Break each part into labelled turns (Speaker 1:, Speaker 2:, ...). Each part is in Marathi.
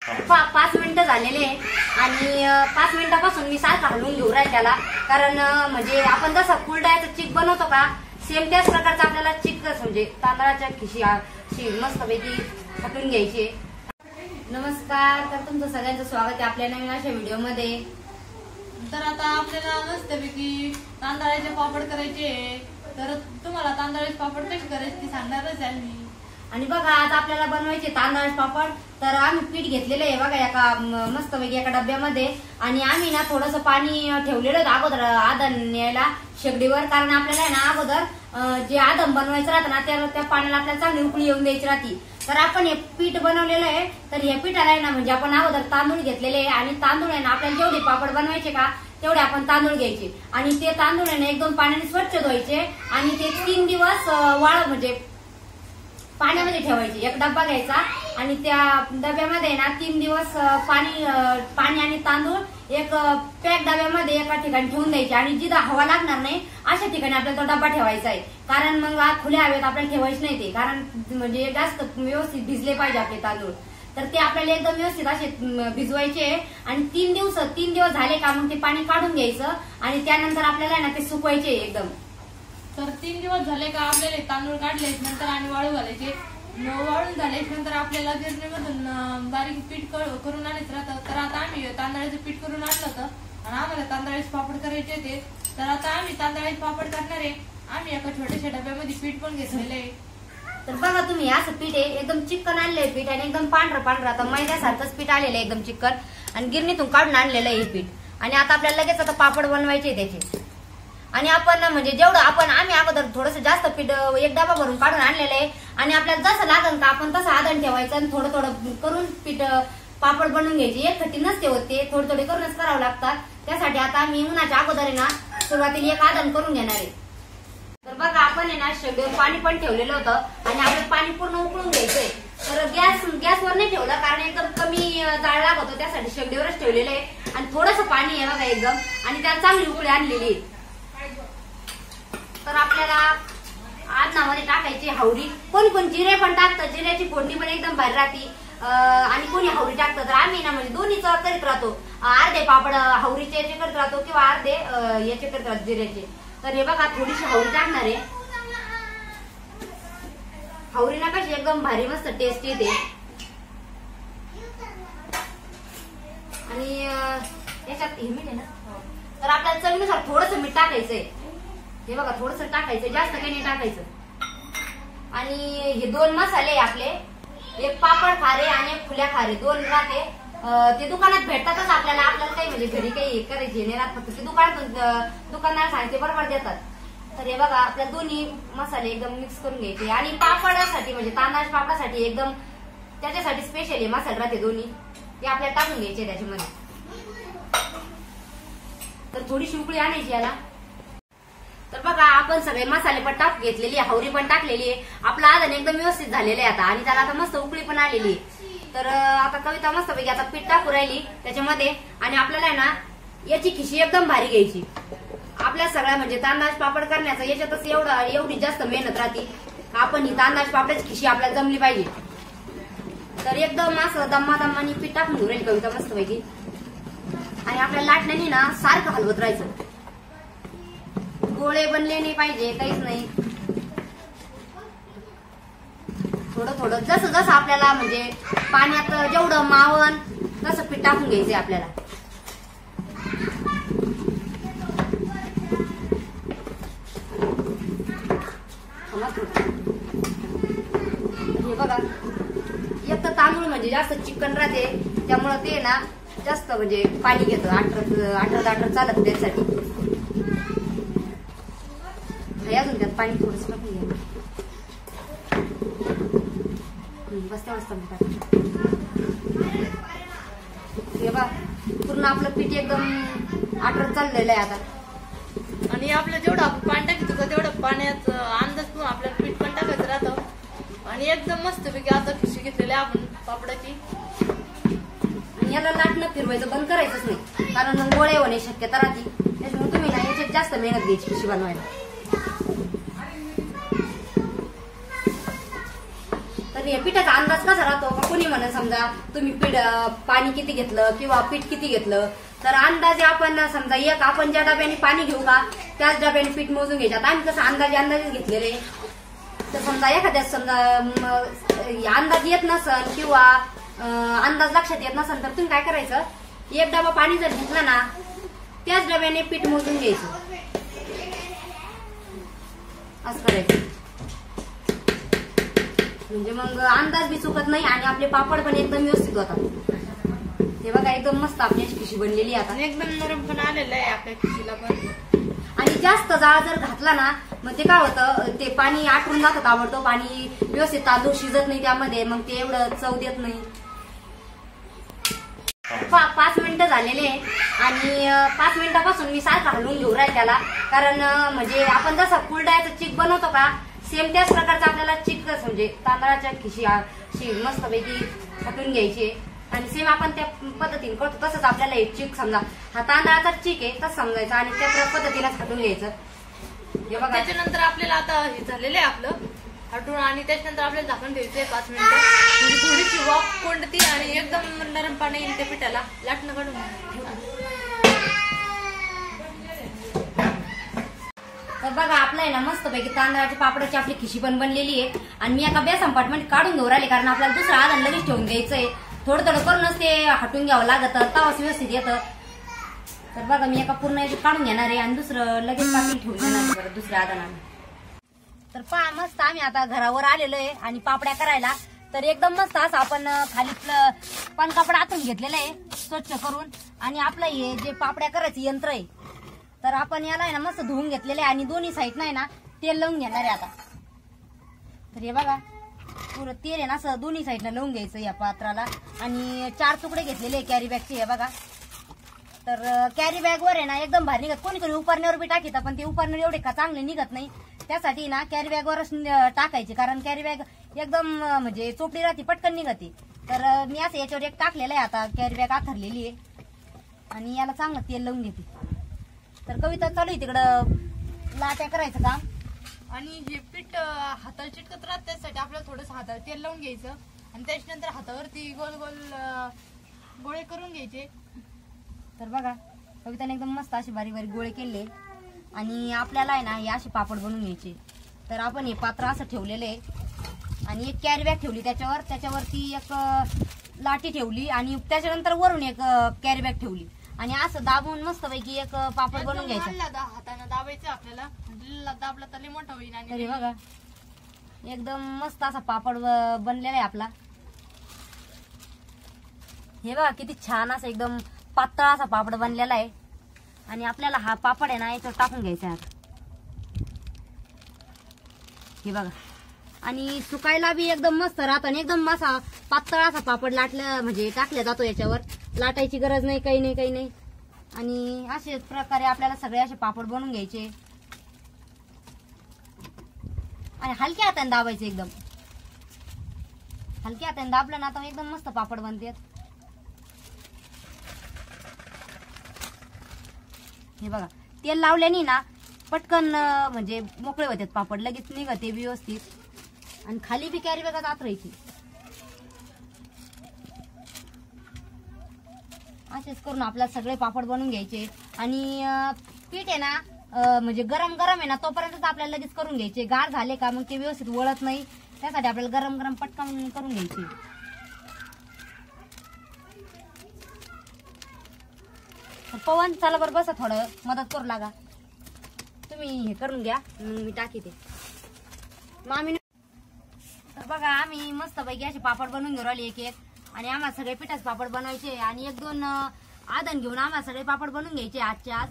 Speaker 1: 5 मिनिटं झालेले आणि 5 मिनिटापासून मी सारखं हलवून घेऊ राहील त्याला, कारण म्हणजे आपण जसं कुरडयाचं चिक बनवतो का सेम त्याच प्रकारचं आपल्याला चिक म्हणजे तांदळाच्या खिशी मस्तपैकी थापून घ्यायची. नमस्कार, तर तुमचं सगळ्यांचं स्वागत आहे आपल्या नवीन अशा व्हिडिओमध्ये.
Speaker 2: तर आता आपल्याला मस्तपैकी तांदळाचे पापड करायचे, तर तुम्हाला तांदळाचे पापड कसे करायचे ते सांगणारच आहे मी.
Speaker 1: आणि बघा आज आपल्याला बनवायचे तांदळाचे पापड. तर आम्ही पीठ घेतलेलं आहे बघा एका मस्तपैकी एका डब्यामध्ये, आणि आम्ही ना थोडंसं पाणी ठेवलेलं होतं अगोदर आदन यायला शेगडीवर, कारण आपल्याला आहे ना अगोदर जे आदम बनवायचं राहतं ना त्या पाण्याला आपल्याला चांगली उकळी येऊन द्यायची राहती. तर आपण हे पीठ बनवलेलं आहे, तर हे पीठाला आहे ना म्हणजे आपण अगोदर तांदूळ घेतलेले आहे, आणि तांदूळ आहे ना आपल्याला जेवढे पापड बनवायचे का तेवढे आपण तांदूळ घ्यायचे, आणि ते तांदूळ आहे ना एकदम पाण्याने स्वच्छ धुवायचे, आणि ते 3 दिवस म्हणजे पाण्यामध्ये ठेवायचे. एक डब्बा घ्यायचा आणि त्या डब्यामध्ये ना 3 दिवस पाणी आणि तांदूळ एक पॅक डब्यामध्ये एका ठिकाणी ठेवून द्यायचे, आणि जिथं हवा लागणार नाही अशा ठिकाणी आपल्याला तो डब्बा ठेवायचा आहे, कारण मग खुल्या हवेत आपल्याला ठेवायचे नाही ते, कारण म्हणजे जास्त व्यवस्थित भिजले पाहिजे आपले तांदूळ. तर ते आपल्याला एकदम व्यवस्थित असे भिजवायचे, आणि 3 दिवस झाले का मग ते पाणी काढून घ्यायचं, आणि त्यानंतर आपल्याला ना ते सुकवायचे एकदम.
Speaker 2: तर 3 दिवस झाले का आपल्याला तांदूळ काढले नंतर आणि वाळू घालायचे. वाळून झाले नंतर आपल्याला गिरणीमधून बारीक पीठ करून आणायचं राहतं. तर आता आम्ही तांदळाचं पीठ करून आणलं होतं आणि आम्हाला तांदळाचे पापड करायचे होते. तर आता आम्ही तांदळाचे पापड करणार आहे. आम्ही एका छोट्याशा डब्यामध्ये पीठ पण घेतलेलं आहे.
Speaker 1: तर बघा तुम्ही असं पीठ आहे, एकदम चिकन आणलंय पीठ, आणि एकदम पांढरं आता मैद्यासारखंच पीठ आलेलं आहे एकदम चिकन, आणि गिरणीतून काढून आणलेलं आहे हे पीठ. आणि आता आपल्याला लगेच आता पापड बनवायचे त्याचे. आणि आपण म्हणजे जेवढं आम्ही अगोदर थोडंसं जास्त पीठ एक डबा भरून काढून आणलेलं आहे, आणि आपल्याला जसं लागेल का आपण तसं आदन ठेवायचं, आणि थोडं थोडं करून पीठ पापड बनवून घ्यायचे. एक खट्टी नसते होते, थोडे थोडे करूनच करावं लागतात. त्यासाठी आता आम्ही उन्हाच्या अगोदर आहे ना सुरुवातीला एक आदन करून घेणार आहे. तर बघा आपण आहे ना शेगडीवर पाणी पण ठेवलेलं होतं, आणि आपलं पाणी पूर्ण उकळून घ्यायचंय. तर गॅसवर नाही ठेवलं, कारण एकदम कमी जाळ लागत होतं, त्यासाठी शेगडीवरच ठेवलेलं आहे. आणि थोडंसं पाणी आहे बघा एकदम, आणि त्याला चांगली उकळी आणलेली आहे. तर आपल्याला आदनामध्ये टाकायची हावरी. कोण जिरे पण टाकतं, जिऱ्याची फोडणी पण एकदम भारी राहते, आणि कोणी हावरी टाकतं. तर आम्ही ना म्हणजे दोन्हीच करीत राहतो, अर्धे पापड हावरीचे याचे करत राहतो किंवा अर्धे याचे करत राहतो जिऱ्याचे. तर हे बघा थोडीशी हावरी टाकणार आहे. हावरी ना कशी एकदम भारी मस्त टेस्ट येते. आणि याच्यात हे मीठ आहे ना, तर आपल्याला चवीनुसार थोडंसं मीठ टाकायचंय. हे बघा थोडंसं टाकायचं, जास्त काही नाही टाकायचं. आणि हे 2 मसाले आपले, एक पापड खारे आणि एक खुल्या खारे, 2 राहते. ते दुकानात भेटतातच आपल्याला काही म्हणजे घरी काही करायचे नाही राहत, फक्त ते दुकानदार सांगते बरोबर देतात. तर हे बघा आपल्या दोन्ही मसाले एकदम मिक्स करून घ्यायचे. आणि पापडासाठी म्हणजे तांदळाच्या पापडासाठी एकदम त्याच्यासाठी स्पेशल हे मसाले राहते दोन्ही, ते आपल्याला टाकून घ्यायचे त्याच्यामध्ये. तर थोडीशी उकळी आणायची याला. तर बघा आपण सगळे मसाले पण टाकून घेतलेली, हावरी पण टाकलेली आहे. आपलं आदन एकदम व्यवस्थित झालेलं आहे आता, आणि त्याला आता मस्त उकळी पण आलेली आहे. तर आता कविता मस्तपैकी आता पीठ टाकू राहिली त्याच्यामध्ये, आणि आपल्याला आहे ना याची खिशी एकदम भारी घ्यायची. आपल्या सगळ्या म्हणजे तांदळाचे पापड करण्याचं याच्यातच एवढी जास्त मेहनत राहते. आपण ही तांदळाची पापडाची खिशी आपल्याला जमली पाहिजे. तर एकदम असं दम्मानी पीठ टाकून घेऊ राहील कविता मस्तपैकी, आणि आपल्या लाटण्याने ना सारखं हलवत राहायचं. गोळे बनले नाही पाहिजे, काहीच नाही. थोडं जसं आपल्याला म्हणजे पाण्यात जेवढं मावन तसं पीठ टाकून घ्यायचंय आपल्याला. हे बघा एक तर तांदूळ म्हणजे जास्त चिकन राहते, त्यामुळं ते ना जास्त म्हणजे पाणी घेतं, आठर चालत त्यासाठी. अजून त्यात पाणी थोडंच टाकून घ्या, बस तेवढंच. हे बघा पूर्ण आपलं पीठ एकदम आठरत चाललेलं आहे आता.
Speaker 2: आणि आपलं जेवढं आपण पाणी टाकायचं तेवढं पाण्यात अंदाज करून आपल्याला पीठ पण टाकायचं राहतं. आणि एकदम मस्तपैकी आता खिशी घेतलेली आपण पापडाची.
Speaker 1: आणि याला लाटणं फिरवायचं बंद करायचंच नाही, कारण गोळे होण्याची शक्यता राहते. त्याच्यामुळे तुम्ही ना याच्यात जास्त मेहनत घ्यायची खिशी बनवायला. तर पिठाचा अंदाज कसा राहतो कोणी म्हणा समजा तुम्ही पाणी किती घेतलं किंवा पीठ किती घेतलं तर अंदाजे आपण समजा एक आपण ज्या डब्याने पाणी घेऊ का त्याच डब्याने पीठ मोजून घ्यायच्यात. आम्ही कसं अंदाजे घेतलेले तर समजा एखाद्या समजा अंदाज येत नसन किंवा अंदाज लक्षात येत नसन तर तुम्ही काय करायचं एक डबा पाणी जर घेतलं ना त्याच डब्याने पीठ मोजून घ्यायचं असं करायचं म्हणजे मग अंदाज बी चुकत नाही आणि आपले पापड पण एकदम व्यवस्थित होतात. हे बघा एकदम मस्त आपली खिशी बनलेली आता
Speaker 2: एकदम नरम पण आलेलं आहे आपल्या खिशीला पण.
Speaker 1: आणि जास्त जाळ जर घातला ना मग ते काय होतं ते पाणी आटून जातं ताबडतोब पाणी व्यवस्थित तांदूळ शिजत नाही त्यामध्ये मग ते एवढं चव देत नाही. 5 मिनिटं झालेले आणि 5 मिनिटापासून मी सारखं हलवून घेऊ राहील त्याला कारण म्हणजे आपण जसं कुरडयाचं चीक बनवतो का सेम त्याच प्रकारचं आपल्याला चीक म्हणजे तांदळाच्या खिशी मस्तपैकी हटून घ्यायची आणि सेम आपण त्या पद्धतीने करतो तसंच आपल्याला हे चीक समजा हा तांदळाचा चीक आहे तसं समजायचं आणि त्या पद्धतीनेच हटून घ्यायचं. हे बघा
Speaker 2: त्याच्यानंतर आपल्याला आता हे झालेलं आहे आपलं हटून आणि त्याच्यानंतर आपल्याला झाकण ठेवायचंय 5 मिनिटं म्हणजे थोडीशी वाफ कोंडती आणि एकदम नरम पाणी येईल त्या पिठाला लाटणं काढून.
Speaker 1: तर बघा आपलं आहे ना मस्तपैकी तांदळाच्या पापडाची आपली खिशी पण बनलेली आहे आणि मी एका बेसन मध्ये काढून घेऊ राहिले कारण आपल्याला दुसरं आधार लगेच ठेवून द्यायचंय. थोडं थोडं करूनच ते हटून घ्यावं लागत तवाच व्यवस्थित येतं. तर बघा मी एका पूर्ण काढून घेणार आहे आणि दुसरं लगेच पाणी ठेवून घेणार परत दुसऱ्या आधाराने. तर पहा मस्त आम्ही आता घरावर आलेलो आहे आणि पापड्या करायला तर एकदम मस्त असं आपण खाली पण कपडा आतून घेतलेला आहे स्वच्छ करून आणि आपलं हे जे पापड्या करायचं यंत्र आहे तर आपण याला आहे ना मस्त धुवून घेतलेलं आहे आणि दोन्ही साईड नाही ना तेल लावून घेणार आहे आता. तर हे बघा पुरं तेल आहे ना असं दोन्ही साईडला लावून घ्यायचं या पात्राला आणि 4 तुकडे घेतलेले कॅरी बॅगचे हे बघा. तर कॅरी बॅग वर आहे ना एकदम भारी निघत कोणी कोणी उपारण्यावर बी टाकीत पण ते उपारण्यावर एवढे का चांगले निघत नाही त्यासाठी ना कॅरी बॅग वरच टाकायचे कारण कॅरी बॅग एकदम म्हणजे चोपडी राहते पटकन निघते. तर मी असं याच्यावर एक टाकलेलं आहे आता कॅरी बॅग आथरलेली आहे आणि याला चांगलं तेल लावून घेते. तर कविता चालू आहे तिकडं लाट्या करायचं काम
Speaker 2: आणि हे पीठ हाताला चिटकत राहत त्यासाठी आपल्याला थोडंसं हाताला तेल लावून घ्यायचं आणि त्याच्यानंतर हातावरती गोल गोल गोळे करून घ्यायचे.
Speaker 1: तर बघा कविताने एकदम मस्त असे बारीक बारीक गोळे केले आणि आपल्याला आहे ना हे असे पापड बनवून घ्यायचे. तर आपण हे पात्र असं ठेवलेलं आहे आणि एक कॅरी बॅग ठेवली त्याच्यावरती एक लाटी ठेवली आणि त्याच्यानंतर वरून एक कॅरी बॅग ठेवली आणि असं दाबून मस्तपैकी एक पापड बनवून घ्यायचं.
Speaker 2: हाताने दाबायचं आपल्याला दाबला तर मोठा होईल.
Speaker 1: आणि बघा एकदम मस्त असा पापड बनलेला आहे आपला. हे बघा किती छान असं एकदम पातळ असा पापड बनलेला आहे आणि आपल्याला हा पापड आहे ना याच्यावर टाकून घ्यायचा आहे हे बघा. आणि सुकायला बी एकदम मस्त राहत आणि एकदम असा पातळ असा पापड लाटला म्हणजे टाकला जातो याच्यावर लाटायची गरज नाही काही नाही. आणि अशाच प्रकारे आपल्याला सगळे असे पापड बनवून घ्यायचे आणि हलक्या हाताने दाबायचे एकदम हलक्या हाताने दाबलं ना तर एकदम मस्त पापड बनते. हे बघा तेल लावल्याने ना पटकन म्हणजे मोकळे होतात पापड लगेच निघते व्यवस्थित आणि खाली बी कॅरी बॅगात आत राहायची. असेच करून आपल्याला सगळे पापड बनवून घ्यायचे आणि पीठ आहे ना म्हणजे गरम आहे ना तोपर्यंत आपल्याला लगेच करून घ्यायचे. गार झाले का मग ते व्यवस्थित वळत नाही त्यासाठी आपल्याला गरम पटकन करून घ्यायचे. पवन चला बरं बसा थोडं मदत करू लागा तुम्ही हे करून घ्या मी टाकी ते मामी. तर बघा आम्ही मस्त पैकी असे पापड बनवून घेऊ राहिले एक आणि आम्हाला सगळे पिठाचे पापड बनवायचे आणि 1-2 आदन घेऊन आम्हाला सगळे पापड बनवून घ्यायचे आजच्या आज.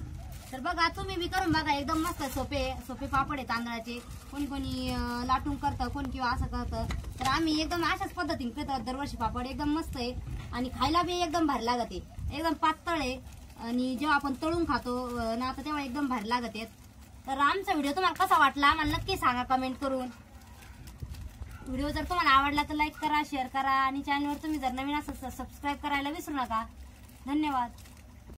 Speaker 1: तर बघा तुम्ही बी करून बघा एकदम मस्त सोपे पापड आहे तांदळाचे. कोणी लाटून करतं कोणी किंवा असं करतं. तर आम्ही एकदम अशाच पद्धतीने करतो दरवर्षी पापड एकदम मस्त आहे आणि खायला बी एकदम भारी लागत आहे एकदम पातळ आहे आणि जेव्हा आपण तळून खातो ना तर तेव्हा एकदम भारी लागत आहेत. तर आमचा व्हिडिओ तुम्हाला कसा वाटला मला नक्की सांगा कमेंट करून. व्हिडिओ जर तुम्हाला आवडला तर लाईक करा शेअर करा आणि चॅनलवर तुम्ही जर नवीन असेल तर सबस्क्राईब करायला विसरू नका. धन्यवाद.